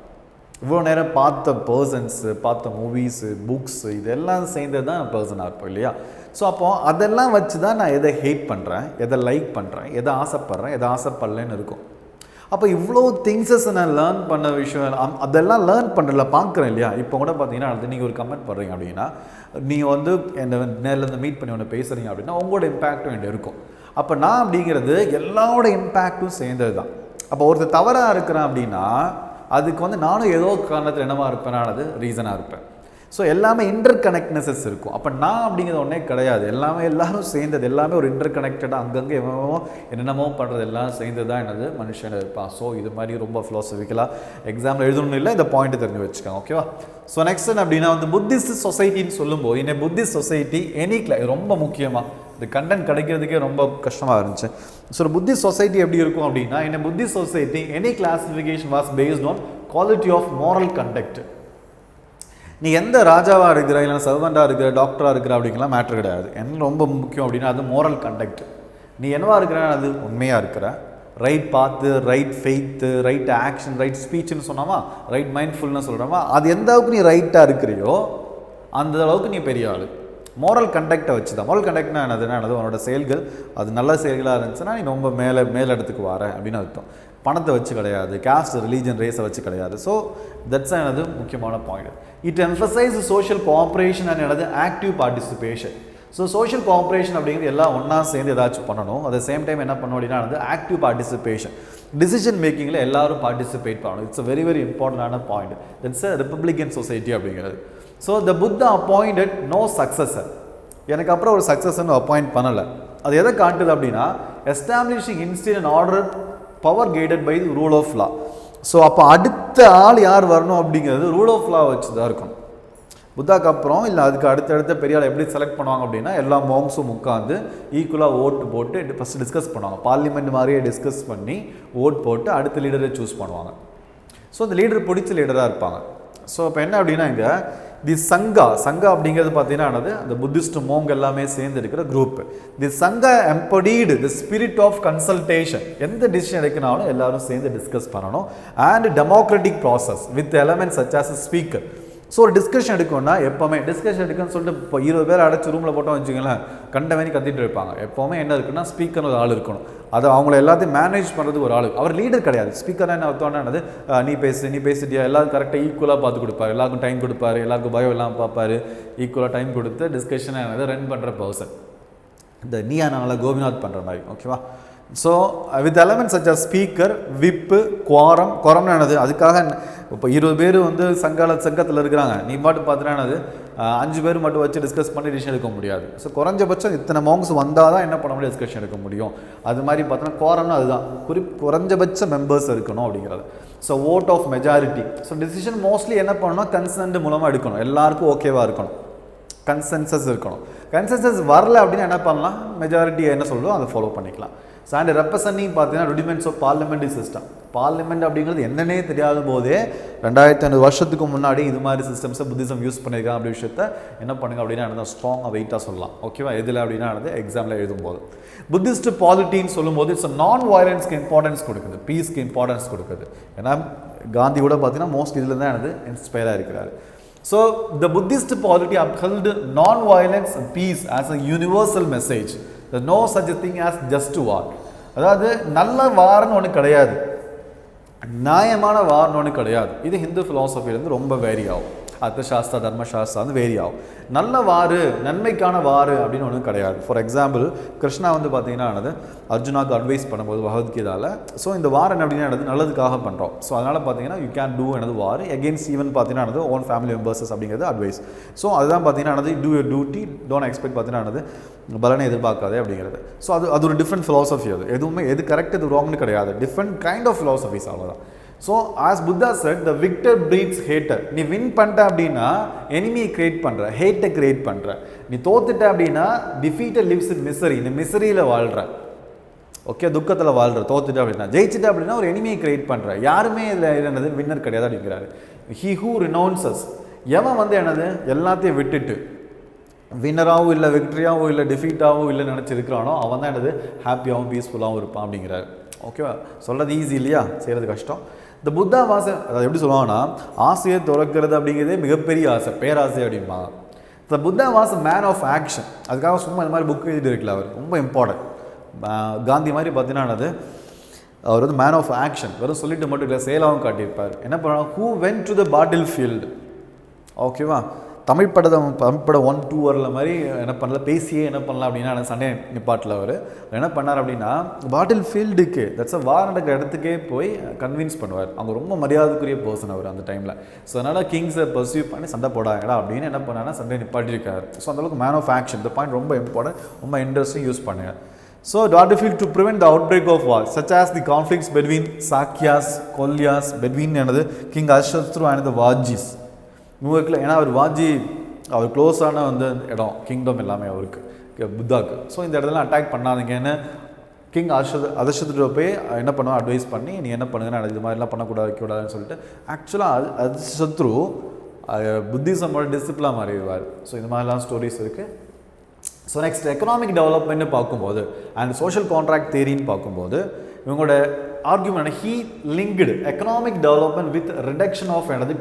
இவ்வளோ நேரம் பார்த்த பர்சன்ஸு, பார்த்த மூவிஸு, புக்ஸு, இதெல்லாம் சேர்ந்தது தான் பர்சனாக இருப்போம் இல்லையா? ஸோ அப்போது அதெல்லாம் வச்சு தான் நான் எதை ஹேட் பண்ணுறேன், எதை லைக் பண்ணுறேன், எதை ஆசைப்பட்றேன், எதை ஆசைப்படலன்னு இருக்கும். அப்போ இவ்வளோ திங்ஸஸ் நான் லேர்ன் பண்ண விஷயம், அதெல்லாம் லேர்ன் பண்ணுறல பார்க்குறேன் இல்லையா? இப்போ கூட பார்த்தீங்கன்னா நீங்கள் ஒரு கமெண்ட் பண்ணுறீங்க அப்படின்னா, நீங்கள் என்னை நேரில் மீட் பண்ணி ஒன்று பேசுகிறீங்க அப்படின்னா உங்களோட இம்பேக்டும் என்கிட்ட இருக்கும். அப்போ நான் அப்படிங்கிறது எல்லாரோட இம்பேக்டும் சேர்ந்தது தான். அப்போ ஒருத்தர் தவறாக இருக்கிறேன் அப்படின்னா அதுக்கு நானும் ஏதோ காரணத்தில் என்னவா இருப்பேனானது ரீசனாக இருப்பேன். ஸோ எல்லாமே இன்டர் கனெக்ட்னஸஸ் இருக்கும். அப்போ நான் அப்படிங்கிறது ஒன்றே கிடையாது, எல்லாரும் சேர்ந்தது, எல்லாமே ஒரு இன்டர் கனெக்டடாக அங்கங்கே என்னென்னமோ பண்ணுறது எல்லாம் சேர்ந்து தான் மனுஷன் இருப்பான். ஸோ இது மாதிரி ரொம்ப ஃபிலாசபிக்கலாக எக்ஸாம்பிள் எழுதணும் இல்லை, இந்த பாயிண்ட்டு தெரிஞ்சு வச்சுக்கோங்க. ஓகேவா? ஸோ நெக்ஸ்ட் அப்படின்னா புத்திஸ்ட் சொசைட்டின்னு சொல்லும்போது இன்னும் புத்திஸ்ட் சொசைட்டி ரொம்ப முக்கியமாக இந்த கண்டென்ட் கிடைக்கிறதுக்கே ரொம்ப கஷ்டமாக இருந்துச்சு. ஸோ புத்திஸ்ட் சொசைட்டி எப்படி இருக்கும் அப்படின்னா இந்த Buddhist society any classification was based on quality of moral conduct. நீ எந்த ராஜாவாக இருக்கிற, இல்லை சர்வெண்ட்டாக இருக்கிற, டாக்டராக இருக்கிற அப்படிங்கலாம் மேட்ரு கிடையாது. என்ன ரொம்ப முக்கியம் அப்படின்னா அது மோரல் கண்டக்ட். நீ என்னவா இருக்கிற, அது உண்மையாக இருக்கிற, right path, right faith, right action, right ஸ்பீச்சுன்னு சொன்னாமா, ரைட் மைண்ட்ஃபுல்னஸ் சொல்கிறோமா, அது எந்த அளவுக்கு நீ ரைட்டாக இருக்கிறியோ அந்த அளவுக்கு நீ பெரிய ஆள். மோரல் கண்டக்டை வச்சு தான். மோரல் கண்டக்ட்னா என்னது, உன்னோட செயல்கள் அது நல்ல செயல்களாக இருந்துச்சுன்னா நீ ரொம்ப மேலிடத்துக்கு வர அப்படின்னு அர்த்தம். பணத்தை வச்சு கிடையாது, காஸ்ட், ரிலீஜன், ரேஸை வச்சு கிடையாது. ஸோ தட்ஸ் என்னது முக்கியமான point. It emphasise social cooperation and என்னது active participation. So social cooperation அப்படிங்கிறது எல்லாம் ஒன்றா சேர்ந்து ஏதாச்சும் பண்ணணும். அட் த சேம் டைம் என்ன பண்ணணும் அப்படின்னா வந்து ஆக்டிவ் பார்ட்டிசிபேஷன், டிசிஷன் மேக்கிங்கில் எல்லாரும் பார்ட்டிசிபேட் பண்ணணும். இட்ஸ் அ வெரி வெரி இம்பார்ட்டண்டான point. That's a republican society அப்படிங்கிறது. So the Buddha appointed no successor. எனக்கு அப்புறம் ஒரு சக்சஸர்னு அப்பாயிண்ட் பண்ணலை. அது எதை காட்டுது அப்படின்னா establishing instead and order power guided by the rule of law. So அப்போ அடுத்த ஆள் யார் வரணும் அப்படிங்கிறது ரூல் ஆஃப் லா வச்சு தான் இருக்கணும். புத்தாக்கு அப்புறம் இல்லை அதுக்கு அடுத்த பெரிய ஆள் எப்படி செலக்ட் பண்ணுவாங்க அப்படின்னா எல்லா மாங்ஸும் உட்காந்து ஈக்குவலாக ஓட்டு போட்டு ஃபஸ்ட்டு டிஸ்கஸ் பண்ணுவாங்க. பார்லிமெண்ட் மாதிரியே டிஸ்கஸ் பண்ணி ஓட் போட்டு அடுத்த லீடரை சூஸ் பண்ணுவாங்க. ஸோ அந்த லீடர் பிடிச்ச லீடராக இருப்பாங்க. ஸோ இப்போ என்ன அப்படின்னா இங்கே தி சங்கா அப்படிங்கிறது பார்த்தீங்கன்னா அந்த புத்திஸ்ட் மோங் எல்லாமே சேர்ந்து இருக்கிற group. The Sangha embodied the spirit of consultation. எந்த டிசிஷன் எடுக்கனாலும் எல்லாரும் சேர்ந்து டிஸ்கஸ் பண்ணணும். And democratic process with elements such as speaker. So ஒரு டிஸ்கஷன் எடுக்கணும்னா எப்போவுமே டிஸ்கஷன் எடுக்கணும்னு சொல்லிட்டு இப்போ 20 பேர் அடைச்சி ரூமில் போட்டோம் வச்சுங்களேன், கண்டவனி கத்திட்டு இருப்பாங்க. எப்போவுமே என்ன இருக்குன்னா ஸ்பீக்கர்னு ஒரு ஆள் இருக்கணும். அதை அவங்கள எல்லாத்தையும் மேனேஜ் பண்ணுறதுக்கு ஒரு ஆள். அவர் லீடர் கிடையாது. ஸ்பீக்கராக என்ன அர்த்தம்னா நீ பேசிட்டியா, எல்லாரும் கரெக்டாக ஈக்குவலாக பார்த்து கொடுப்பாரு, எல்லாருக்கும் டைம் கொடுப்பாரு, எல்லாருக்கும் பயம் எல்லாம் பார்ப்பாரு, ஈக்குவலாக டைம் கொடுத்து டிஸ்கஷனை ரன் பண்ணுற பர்சன். இந்த நீயா நாளில் கோபிநாத் பண்ணுற மாதிரி. ஓகேவா? So with elements such as speaker, whip, குவாரம்னு என்னது, அதுக்காக இப்போ 20 பேர் வந்து சங்கத்தில் இருக்கிறாங்க, நீ பாட்டு பார்த்தீங்கன்னா 5 பேர் மட்டும் வச்சு டிஸ்கஸ் பண்ணி டிசிஷன் எடுக்க முடியாது. ஸோ குறைஞ்சபட்சம் இத்தனை மார்க்ஸ் வந்தால் தான் என்ன பண்ண முடியும், டிஸ்கஷன் எடுக்க முடியும். அது மாதிரி பார்த்தோன்னா குவாரம்னா அதுதான் குறைஞ்சபட்ச மெம்பர்ஸ் இருக்கணும் அப்படிங்கிறது. So vote of majority. So decision mostly என்ன பண்ணணும், கன்சென்ட் மூலமாக எடுக்கணும், எல்லாருக்கும் ஓகேவாக இருக்கணும், கன்சென்சஸ் இருக்கணும். கன்சென்சஸ் வரல அப்படின்னு என்ன பண்ணலாம், மெஜாரிட்டி என்ன சொல்லுதோ அதை ஃபாலோ பண்ணிக்கலாம். ஸோ அண்ட் ரெப்ரசன்டிங் பார்த்தீங்கன்னா ருடிமெண்ட்ஸ் ஆஃப் பார்லிமெண்ட்ரி சிஸ்டம். பார்லிமெண்ட் அப்படிங்கிறது என்னன்னே தெரியாத போதே 2500 வருஷத்துக்கு முன்னாடி இது மாதிரி சிஸ்டம்ஸை புத்திசம் யூஸ் பண்ணியிருக்காங்க அப்படி விஷயத்த என்ன பண்ணுங்க அப்படின்னா ஸ்ட்ராங்காக வெயிட்டாக சொல்லலாம். ஓகேவா? எதில் அப்படின்னா எக்ஸாமில் எழுதும்போது புத்திஸ்ட் பாலிட்டின்னு சொல்லும்போது இட்ஸ் நான் வயலன்ஸ்க்கு இம்பார்ட்டன்ஸ் கொடுக்குது, பீஸ்க்கு இம்பார்ட்டன்ஸ் கொடுக்குது. ஏன்னா காந்தி கூட பார்த்தீங்கன்னா மோஸ்ட் இதில் தான் இன்ஸ்பயராக இருக்கிறாரு. So the Buddhist polity upheld non-violence and peace as a universal message. There is no such a thing as just war. அதாவது நல்ல வார்னு ஒன்று கிடையாது, நியாயமான வார்னு ஒன்று கிடையாது. இது ஹிந்து ஃபிலாசபிலேருந்து ரொம்ப வேரி ஆகும். அர்த்தசாஸ்திரா தர்மசாஸ்திரா வந்து வேரி ஆகும். நல்ல வாரு, நன்மைக்கான வாரு அப்படின்னு ஒன்றும் கிடையாது. ஃபார் எக்ஸாம்பிள் கிருஷ்ணா வந்து பார்த்தீங்கன்னா அர்ஜுனாவுக்கு அட்வைஸ் பண்ணும்போது பகவத்கீதாவில், ஸோ இந்த வார் என்ன அப்படின்னா நல்லதுக்காக பண்ணுறோம். ஸோ அதனால் பார்த்தீங்கன்னா யூ கேன் டூ எனது வார் எகெயின்ஸ்ட் ஈவன் பார்த்தீங்கன்னா ஓன் ஃபேமிலி மெம்பர்ஸஸ் அப்படிங்கிறது அட்வைஸ். ஸோ அதுதான் பார்த்தீங்கன்னா do your duty, don't expect பார்த்தீங்கன்னா பலனை எதிர்பார்க்காதே அப்படிங்கிறது. ஸோ அது ஒரு டிஃப்ரெண்ட் ஃபிலாசபி. அது எதுவுமே எது கரெக்ட் எது ராங்னு கிடையாது, டிஃப்ரெண்ட் கைண்ட் ஆஃப் ஃபிலாசபிஸ், அவ்வளோதான். ஸோ ஆஸ் புத்தா செட் த விக்டர் பிரீட்ஸ் ஹேட்டர். நீ வின் பண்ணிட்ட அப்படின்னா எனிமியை கிரியேட் பண்ணுற, ஹேட்டை கிரியேட் பண்ணுற. நீ தோத்துட்ட அப்படின்னா டிஃபீட்டர் லிவ்ஸ் இன் மிசரி, இந்த மிசரியில் வாழ்கிற, ஓகே, துக்கத்தில் வாழ்கிற. தோத்துட்ட அப்படின்னா, ஜெயிச்சிட்ட அப்படின்னா ஒரு எனிமியை கிரியேட் பண்ணுற. யாருமே இதில் என்னது வின்னர் கிடையாது அப்படிங்கிறாரு. ஹி ஹூ ரினவுன்சஸ், எவன் வந்து என்னது எல்லாத்தையும் விட்டுட்டு வின்னராகவும் இல்லை விக்டரியாகவும் இல்லை டிஃபீட்டாகவும் இல்லை நினச்சிருக்கிறானோ அவன் தான் என்னது ஹாப்பியாகவும் பீஸ்ஃபுல்லாகவும் இருப்பான் அப்படிங்கிறாரு. ஓகேவா? சொல்கிறது ஈஸி இல்லையா, செய்கிறது கஷ்டம். இந்த புத்தா வாசை அதாவது எப்படி சொல்லுவாங்கன்னா, ஆசையை துறக்கிறது அப்படிங்கிறதே மிகப்பெரிய ஆசை, பேராசை அப்படிம்பாங்க. The Buddha was man of action. அதுக்காக சும்மா இந்த மாதிரி புக் எழுதிட்டு இருக்கல, அவர் ரொம்ப இம்பார்ட்டன்ட். காந்தி மாதிரி பார்த்தீங்கன்னா அவர் வந்து மேன் ஆஃப் ஆக்ஷன். வெறும் சொல்லிட்டு மட்டும் இல்லை, செயலாகவும் காட்டியிருப்பார். என்ன பண்ணால் who went to the bottle field. ஓகேவா? தமிழ் படம் 1, 2 வரல மாதிரி என்ன பண்ணல, பேசியே என்ன பண்ணலாம் அப்படின்னா சண்டே நிப்பாட்டில் அவர் என்ன பண்ணார் அப்படின்னா பாட்டில் ஃபீல்டுக்கு, தட்ஸ் அ வார் நடக்கிற இடத்துக்கே போய் கன்வின்ஸ் பண்ணுவார். அவங்க ரொம்ப மரியாதைக்குரிய பர்சன் அவர் அந்த டைமில். ஸோ அதனால் கிங்ஸை பர்சியூ பண்ணி சண்டை போடாங்கடா அப்படின்னு என்ன பண்ணாங்கன்னா சண்டே நிப்பாட்டிருக்காரு. ஸோ அந்தளவுக்கு மேன் ஆஃப் ஆக்ஷன். இந்த பாயிண்ட் ரொம்ப இம்பார்ட்டன்ட், ரொம்ப இன்ட்ரெஸ்டிங் யூஸ் பண்ணுங்க. So battlefield to prevent the outbreak of war, such as the conflicts between Sakyas, Kolyas, between King Ajatasatru and the Vajjis. இவங்களுக்குள்ள ஏன்னா அவர் வாஜி அவர் க்ளோஸான வந்து இடம், கிங்டம் எல்லாமே அவருக்கு புத்தாவுக்கு. ஸோ இந்த இடத்துல அட்டாக் பண்ணாதீங்கன்னு கிங் அஜாதசத்ரு போய் என்ன பண்ணுவோம் அட்வைஸ் பண்ணி நீ என்ன பண்ணுங்கன்னா இது மாதிரிலாம் பண்ணக்கூடாது வைக்கக்கூடாதுன்னு சொல்லிட்டு ஆக்சுவலாக அஜாதசத்ரு புத்திசமோட டிசிப்ளாக மாறிடுவார். ஸோ இந்த மாதிரிலாம் ஸ்டோரிஸ் இருக்குது. ஸோ நெக்ஸ்ட் எக்கனாமிக் டெவலப்மெண்ட்னு பார்க்கும்போது அண்ட் சோஷியல் கான்ட்ராக்ட் தேரின்னு பார்க்கும்போது இவங்களோட argument he linked economic development with reduction of எனது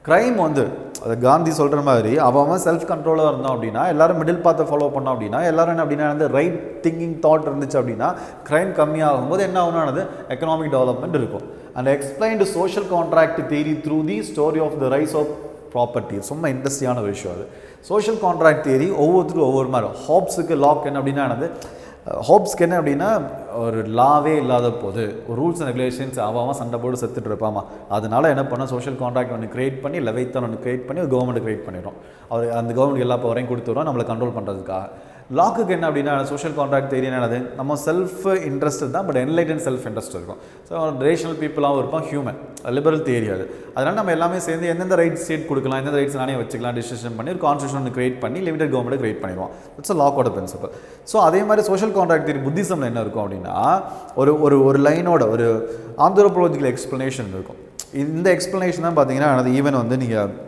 க்ரைம் வந்து அது காந்தி சொல்கிற மாதிரி அவன் செல்ஃப் கண்ட்ரோலாக இருந்தான் அப்படின்னா, எல்லோரும் மிடில் பாத்தை ஃபாலோ பண்ணோம் அப்படின்னா, எல்லோரும் என்ன அப்படின்னா வந்து ரைட் திங்கிங் தாட் இருந்துச்சு அப்படின்னா க்ரைம் கம்மியாகும்போது என்ன ஆகுனானது எக்கனாமிக் டெவலப்மெண்ட் இருக்கும். And explained social contract theory through the story of the rise of property. ரொம்ப இன்ட்ரெஸ்டிங்கான விஷயம் அது. சோஷியல் கான்ட்ராக்ட் தியரி ஒவ்வொருத்தரும் ஒவ்வொரு மாதிரி. ஹாப்ஸுக்கு லாக் என்ன அப்படின்னா ஹோப்ஸ்க்கு என்ன அப்படின்னா ஒரு லாவே இல்லாத போது ஒரு ரூல்ஸ் அண்ட் ரெகுலேஷன்ஸ் அவன் சண்டை போட்டு செத்துட்டு இருப்பாமா. அதனால என்ன பண்ணால் சோஷியல் கான்ட்ராக்ட் ஒன்று கிரியேட் பண்ணி லெவைத்தான் ஒன்று கிரியேட் பண்ணி ஒரு கவர்மெண்ட் கிரியேட் பண்ணிடும். அவர் அந்த கவர்மெண்ட் எல்லா பவரையும் கொடுத்துடும் நம்மளை கண்ட்ரோல் பண்ணுறதுக்காக. லாக்குக்கு என்ன அப்படின்னா சோஷியல் கான்ட்ராக்ட் தேரி என்னது நம்ம செல்ஃப் இன்ட்ரெஸ்ட் தான், பட் என்லைட்டன் செல்ஃப் இன்ட்ரெஸ்ட் இருக்கும். ஸோ ரேஷனல் பீப்புளாகவும் இருப்பான், ஹியூமன் லிபரல் தேரி அது. அதனால் நம்ம எல்லாமே சேர்ந்து எந்தெந்த ரைட்ஸ் ஸ்டேட் கொடுக்கலாம், எந்தெந்த ரைட்ஸ் நானே வச்சுக்கலாம் டிசிஷன் பண்ணி ஒரு கான்ஸ்டியூஷன் ஒன்று கிரியேட் பண்ணி லிமிடெட் கவர்மெண்ட் கிரியேட் பண்ணிடுவோம். இட்ஸ் அ லாக்கோட பிரின்சிபல். ஸோ அதே மாதிரி சோஷியல் கான்ட்ராக்ட் தேரி புத்திசமில் என்ன இருக்கும் அப்படின்னா ஒரு லைனோட ஒரு ஆந்த்ரோபாலஜிக்கல் எக்ஸ்ப்ளனேஷன் இருக்கும். இந்த எக்ஸ்ப்ளனேஷன் தான் பார்த்தீங்கன்னா அது ஈவன் வந்து நீங்கள்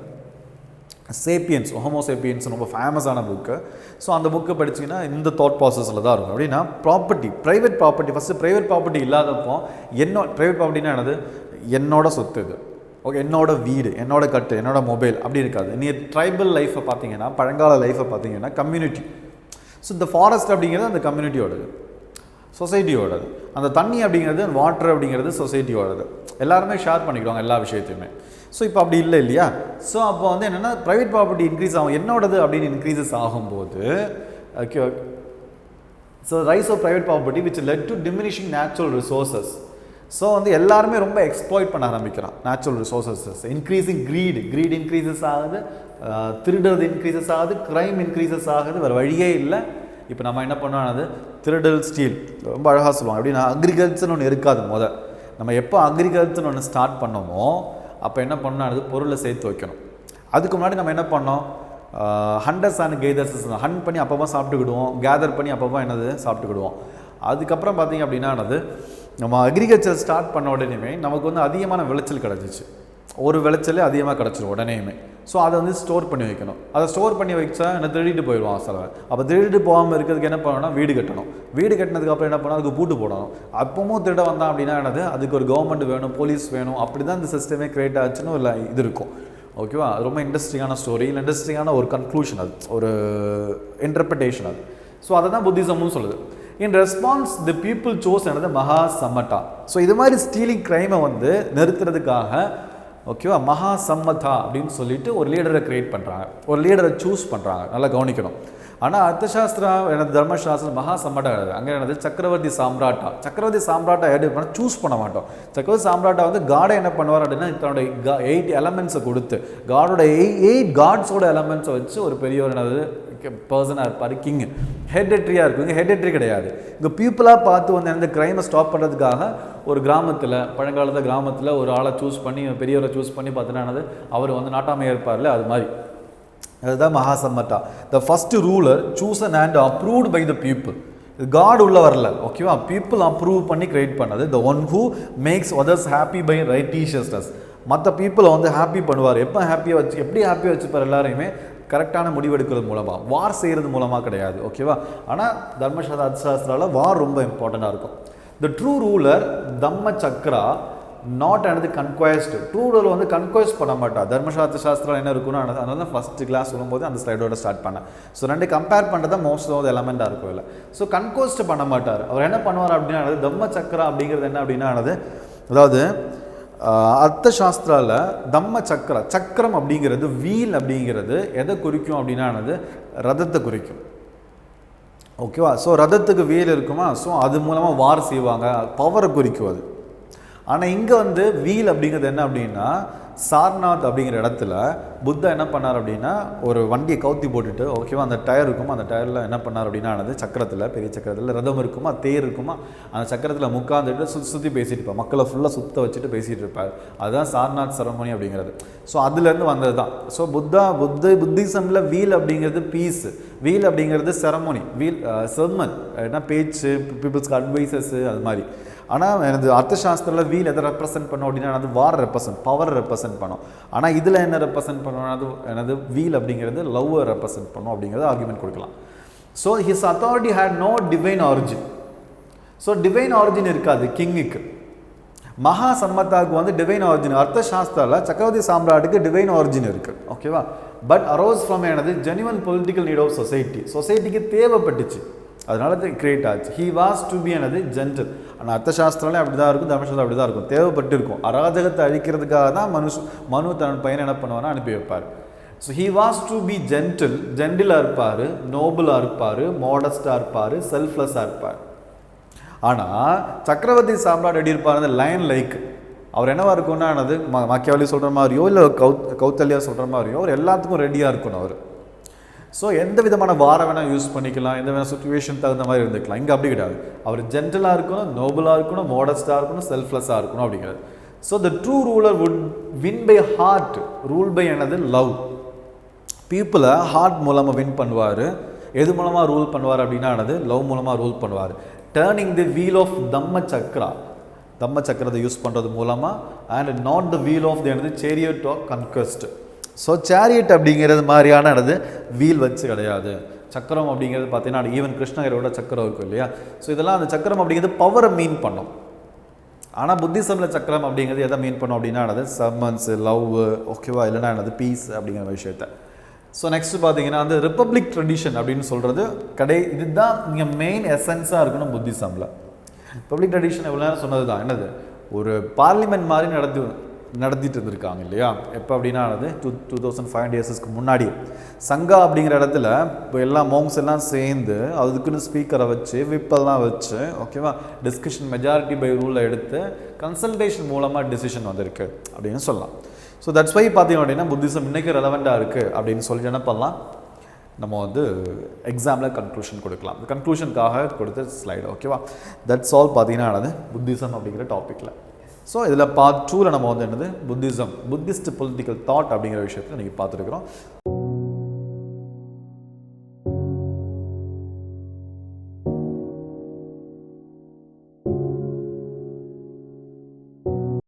சேப்பியன்ஸ் ஹோமோசேப்பியன்ஸ் ரொம்ப ஃபேமஸான புக்கு. ஸோ அந்த புக்கை படிச்சிங்கன்னா இந்த தாட் ப்ராசஸில் தான் இருக்கும். அப்படின்னா property, private property, first private property இல்லாதப்போ ப்ரைவேட் ப்ராப்பர்ட்டினா என்னது என்னோட சொத்து, இது ஓகே, என்னோட வீடு, என்னோட கட்டு, என்னோட மொபைல் அப்படி இருக்காது. நீ ட்ரைபல் லைஃப்பை பார்த்தீங்கன்னா, பழங்கால லைஃப்பை பார்த்தீங்கன்னா கம்யூனிட்டி. ஸோ இந்த ஃபாரஸ்ட் அப்படிங்கிறது அந்த கம்யூனிட்டியோடது, சொசைட்டியோடது. அந்த தண்ணி அப்படிங்கிறது, வாட்டர் அப்படிங்கிறது சொசைட்டியோடது. எல்லாருமே ஷேர் பண்ணிக்கிடுவாங்க எல்லா விஷயத்தையுமே. ஸோ இப்போ அப்படி இல்லை இல்லையா? ஸோ அப்போ வந்து என்னென்னா ப்ரைவேட் ப்ராப்பர்ட்டி இன்க்ரீஸ் ஆகும், என்னோடது அப்படின்னு இன்க்ரீசஸ் ஆகும்போது okay. So rise of private property which led to diminishing natural resources. So வந்து எல்லாருமே ரொம்ப எக்ஸ்ப்ளாய்ட் பண்ண ஆரம்பிக்கிறான் natural resources. Increasing greed increases ஆகுது, திருடுறது இன்க்ரீசஸ் ஆகுது, க்ரைம் இன்க்ரீசஸ் ஆகுது. வேறு வழியே இல்லை. இப்போ நம்ம என்ன பண்ணோம், திருடல் ஸ்டீல் ரொம்ப அழகாக சொல்லுவாங்க. அப்படின்னா அக்ரிகல்ச்சர்னு ஒன்று இருக்காது. நம்ம எப்போ அக்ரிகல்ச்சர்னு ஒன்று ஸ்டார்ட் பண்ணோமோ அப்போ என்ன பண்ணோம், பொருளை சேர்த்து வைக்கணும். அதுக்கு முன்னாடி நம்ம என்ன பண்ணோம், ஹண்டர்ஸ் அண்ட் கெய்தர்ஸ் ஹண்ட் பண்ணி அப்பப்போ சாப்பிட்டுக்கிடுவோம், கேதர் பண்ணி அப்பப்போ சாப்பிட்டுக்கிடுவோம். அதுக்கப்புறம் பார்த்திங்க அப்படின்னா நம்ம அக்ரிகல்ச்சர் ஸ்டார்ட் பண்ண உடனேயுமே நமக்கு வந்து அதிகமான விளைச்சல் கிடச்சிச்சு. ஒரு விளைச்சலே அதிகமாக கிடச்சிரும் உடனேயுமே. ஸோ அதை வந்து ஸ்டோர் பண்ணி வைக்கணும். அதை ஸ்டோர் பண்ணி வச்சா என்ன திருடிட்டு போயிடுவான் சில. அப்போ திருடிட்டு போகாமல் இருக்கிறதுக்கு என்ன பண்ணணும்னா வீடு கட்டணும். வீடு கட்டினதுக்கப்புறம் என்ன பண்ணணும், அதுக்கு பூட்டு போடணும். அப்பவும் திருட வந்தான் அப்படின்னா அதுக்கு ஒரு கவர்மெண்ட் வேணும், போலீஸ் வேணும். அப்படி தான் இந்த சிஸ்டமே கிரியேட் ஆச்சுன்னு இல்லை இது இருக்கும். ஓகேவா? அது ரொம்ப இன்ட்ரெஸ்டிங்கான ஸ்டோரி, இல்லை இன்ட்ரெஸ்டிங்கான ஒரு கன்க்ளூஷன், அது ஒரு இன்டர்பிரிட்டேஷன் அது. ஸோ அதை தான் புத்திசம்னு சொல்லுது. In response the people chose Mahasammata. So இது மாதிரி ஸ்டீலிங் க்ரைமை வந்து நிறுத்துறதுக்காக ஓகேவா மகாசம்மதா அப்படின்னு சொல்லிட்டு ஒரு லீடரை கிரியேட் பண்ணுறாங்க, ஒரு லீடரை சூஸ் பண்ணுறாங்க. நல்லா கவனிக்கணும். ஆனால் அர்த்தசாஸ்திரா தர்மசாஸ்திரம் மகாசம்மட்டா கிடையாது. அங்கே சக்கரவர்த்தி சாம்ராட்டா. சக்கரவர்த்தி சாம்ராட்டா எப்படி பண்ண சூஸ் பண்ண மாட்டோம். சக்கரவர்த்தி சாம்ராட்டா வந்து காடை என்ன பண்ணுவார் அப்படின்னா தன்னோட 8 எலமெண்ட்ஸை கொடுத்து, காடோட 8 காட்ஸோட எலமெண்ட்ஸை வச்சு ஒரு பெரிய ஒரு பர்சனாக இருப்பார், கிங். ஹெரிடிட்ரியாக இருக்கும். இங்கே ஹெரிடிட்ரி கிடையாது. இங்கே பீப்புளாக பார்த்து வந்து அந்த க்ரைமை ஸ்டாப் பண்ணுறதுக்காக ஒரு கிராமத்தில், பழங்காலத்தில் கிராமத்தில் ஒரு ஆளை சூஸ் பண்ணி, பெரியவரை சூஸ் பண்ணி பார்த்தீங்கன்னா அவர் வந்து நாட்டாமையாக இருப்பார்ல, அது மாதிரி. அதுதான் Mahasammata. The first ruler chosen and approved by the people. God உள்ள வரல, ஓகேவா? பீப்புள் அப்ரூவ் பண்ணி கிரியேட் பண்ணது. The one who makes others happy by righteousness. மற்ற பீப்புளை வந்து ஹாப்பி பண்ணுவார். எப்போ ஹாப்பியாக வச்சு, எப்படி ஹாப்பியாக வச்சுப்பார் எல்லாரையுமே, கரெக்டான முடிவெடுக்கிறது மூலமாக, வார் செய்கிறது மூலமாக கிடையாது. ஓகேவா? ஆனால் தர்மசாஸ்திராவில் வார் ரொம்ப இம்பார்ட்டண்ட்டாக இருக்கும். The true ruler Dhammachakra not and conquest. True ruler வந்து கன்குவெஸ்ட் பண்ண மாட்டா. தர்மசாஸ்திரம் என்ன இருக்குன்னு அதனால தான் ஃபஸ்ட்டு கிளாஸ் சொல்லும்போது அந்த ஸ்லைடோட ஸ்டார்ட் பண்ணேன். ஸோ ரெண்டு கம்பேர் பண்ணுறது தான் மோஸ்ட் ஆஃப் எலமெண்ட்டாக இருக்கும் இல்லை. ஸோ கன்குவெஸ்ட் பண்ண மாட்டார். அவர் என்ன பண்ணுவார் அப்படின்னா, தம்மச்சக்ரா அப்படிங்கிறது என்ன அப்படின்னா, அதாவது அர்த்தசாஸ்திராவில் தம்ம சக்கரம் அப்படிங்கிறது, வீல் அப்படிங்கிறது எதை குறிக்கும் அப்படின்னா ரதத்தை குறிக்கும். ஓகேவா? ஸோ ரதத்துக்கு வீல் இருக்குமா, ஸோ அது மூலமாக வார் செய்வாங்க, பவரை குறிக்கும் அது. ஆனால் இங்கே வந்து வீல் அப்படிங்கிறது என்ன அப்படின்னா, சார்நாத் அப்படிங்கிற இடத்துல புத்தா என்ன பண்ணார் அப்படின்னா, ஒரு வண்டியை கவுத்தி போட்டுட்டு, ஓகேவா, அந்த டயர் இருக்குமா, அந்த டயரில் என்ன பண்ணார் அப்படின்னா, சக்கரத்தில், பெரிய சக்கரத்தில் ரதம் இருக்குமா, தேர் இருக்குமா, அந்த சக்கரத்தில் உட்காந்துட்டு சுற்றி பேசிட்டு இருப்பார். மக்களை ஃபுல்லாக சுற்ற வச்சுட்டு பேசிகிட்டு இருப்பார். அதுதான் சார்நாத் செரமோனி அப்படிங்கிறது. ஸோ அதுலேருந்து வந்தது தான். ஸோ புத்திசமில் வீல் அப்படிங்கிறது பீஸ், வீல் அப்படிங்கிறது செரமோனி, வீல் செர்மன், ஏன்னா பேச்சு, பீப்புள்ஸ்க்கு அட்வைசஸ்ஸு, அது மாதிரி. ஆனால் எனது அர்த்தசாஸ்திரத்தில் வீல் எதை ரெப்ரசென்ட் பண்ணோம் அப்படின்னா, அது வார் ரெப்ரசென்ட், பவர் ரெப்ரசென்ட் பண்ணோம். ஆனால் இதில் என்ன ரெப்ரசென்ட் பண்ணணும், எனது வீல் அப்படிங்கிறது லவ்வை ரெப்ரசென்ட் பண்ணோம் அப்படிங்கிறது ஆர்குமெண்ட் கொடுக்கலாம். So his authority had no divine origin. So divine origin இருக்காது கிங்குக்கு. மகாசம்மத்தாவுக்கு வந்து டிவைன் ஆரிஜின், அர்த்தசாஸ்திராவில் சக்கரவர்த்தி சாம்ராட்டுக்கு டிவைன் ஆரிஜின் இருக்குது. ஓகேவா? But arose from genuine political need of society. சொசைட்டிக்கு தேவைப்பட்டுச்சு, அதனால அது கிரியேட் ஆச்சு. He was to be gentle. ஆனால் அர்த்தசாஸ்திரம் அப்படி தான் இருக்கும், தர்மசாஸ்திரம் அப்படி தான் இருக்கும், தேவைப்பட்டு இருக்கும். அராஜகத்தை அழிக்கிறதுக்காக தான் மனு தன் பையனை என்ன பண்ணுவார்னா அனுப்பி வைப்பார். So he was to be ஜென்டிலாக இருப்பார், நோபலாக இருப்பார், மாடஸ்டாக இருப்பார், செல்ஃப்லெஸ்ஸாக இருப்பார். ஆனால் சக்கரவர்த்தி சாம்ராட் எப்படி இருப்பார், அந்த லயன் லைக். அவர் என்னவா இருக்கும்னா, மாக்கியாவலி சொல்கிற மாதிரியோ இல்லை கௌத்தல்யா சொல்கிற மாதிரியோ அவர் எல்லாத்துக்கும் ரெடியாக இருக்கணும் அவர். ஸோ எந்த விதமான வாரம் வேணால் யூஸ் பண்ணிக்கலாம், எந்த வேணால் சுச்சுவேஷன் தகுந்த மாதிரி இருந்துக்கலாம். இங்கே அப்படி கிடையாது. அவர் ஜென்டலாக இருக்கணும், நோபலாக இருக்கணும், மாடஸ்டாக இருக்கணும், செல்ஃப்லெஸ்ஸாக இருக்கணும் அப்படிங்கிறது. So the true ruler would win by heart, rule by love. பீப்புளை ஹார்ட் மூலமாக வின் பண்ணுவார். எது மூலமாக ரூல் பண்ணுவார் அப்படின்னா, லவ் மூலமாக ரூல் பண்ணுவார். Turning the wheel of Dhamma சக்கரத்தை யூஸ் பண்ணுறது மூலமாக, and not the wheel of the chariot of conquest. So chariot அப்படிங்கிறது மாதிரியான வீல் வச்சு கிடையாது. சக்கரம் அப்படிங்கிறது பார்த்தீங்கன்னா ஈவன் கிருஷ்ணகிரியோட சக்கரம் இருக்கும் இல்லையா. ஸோ இதெல்லாம் அந்த சக்கரம் அப்படிங்கிறது பவரை மீன் பண்ணும். ஆனால் புத்திசமில் சக்கரம் அப்படிங்கிறது எதை மீன் பண்ணும் அப்படின்னா என்னது சம்மன்ஸ், லவ், ஓகேவா, இல்லைனா என்னது பீஸ் அப்படிங்கிற விஷயத்த. ஸோ நெக்ஸ்ட் பார்த்தீங்கன்னா அந்த ரிப்பப்ளிக் ட்ரெடிஷன் அப்படின்னு சொல்கிறது இதுதான் இங்கே மெயின் எசன்ஸாக இருக்கணும் புத்திசமில். ரிப்பப்ளிக் ட்ரெடிஷன் எவ்வளோ நேரம் சொன்னது தான் என்னது ஒரு பார்லிமெண்ட் மாதிரி நடத்திட்டு இருந்திருக்காங்க இல்லையா. எப்போ அப்படின்னா 2500 இயர்ஸ்க்கு முன்னாடி சங்கா அப்படிங்கிற இடத்துல இப்போ எல்லா மோங்ஸ் எல்லாம் சேர்ந்து அதுக்குன்னு ஸ்பீக்கரை வச்சு விப்பெல்லாம் வச்சு ஓகேவா டிஸ்கஷன் மெஜாரிட்டி பை ரூலில் எடுத்து கன்சல்டேஷன் மூலமாக டிசிஷன் வந்திருக்கு அப்படின்னு சொல்லலாம். ஸோ தட்ஸ் வை பார்த்தீங்க அப்படின்னா புத்திசம் இன்றைக்கி ரெலவெண்ட்டாக இருக்குது அப்படின்னு சொல்லி என்ன பண்ணலாம், நம்ம வந்து எக்ஸாமில் கன்க்ளூஷன் கொடுக்கலாம். கன்க்ளூஷனுக்காக கொடுத்த ஸ்லைடு ஓகேவா. தட்ஸ் ஆல் பார்த்தீங்கன்னா புத்திசம் அப்படிங்கிற டாப்பிக்கில். ஸோ இதில் பார்ட் 2ல் நம்ம வந்து என்னது புத்திஸ்ட் பொலிட்டிக்கல் தாட் அப்படிங்கிற விஷயத்தை நீங்கள் பார்த்துருக்குறோம்.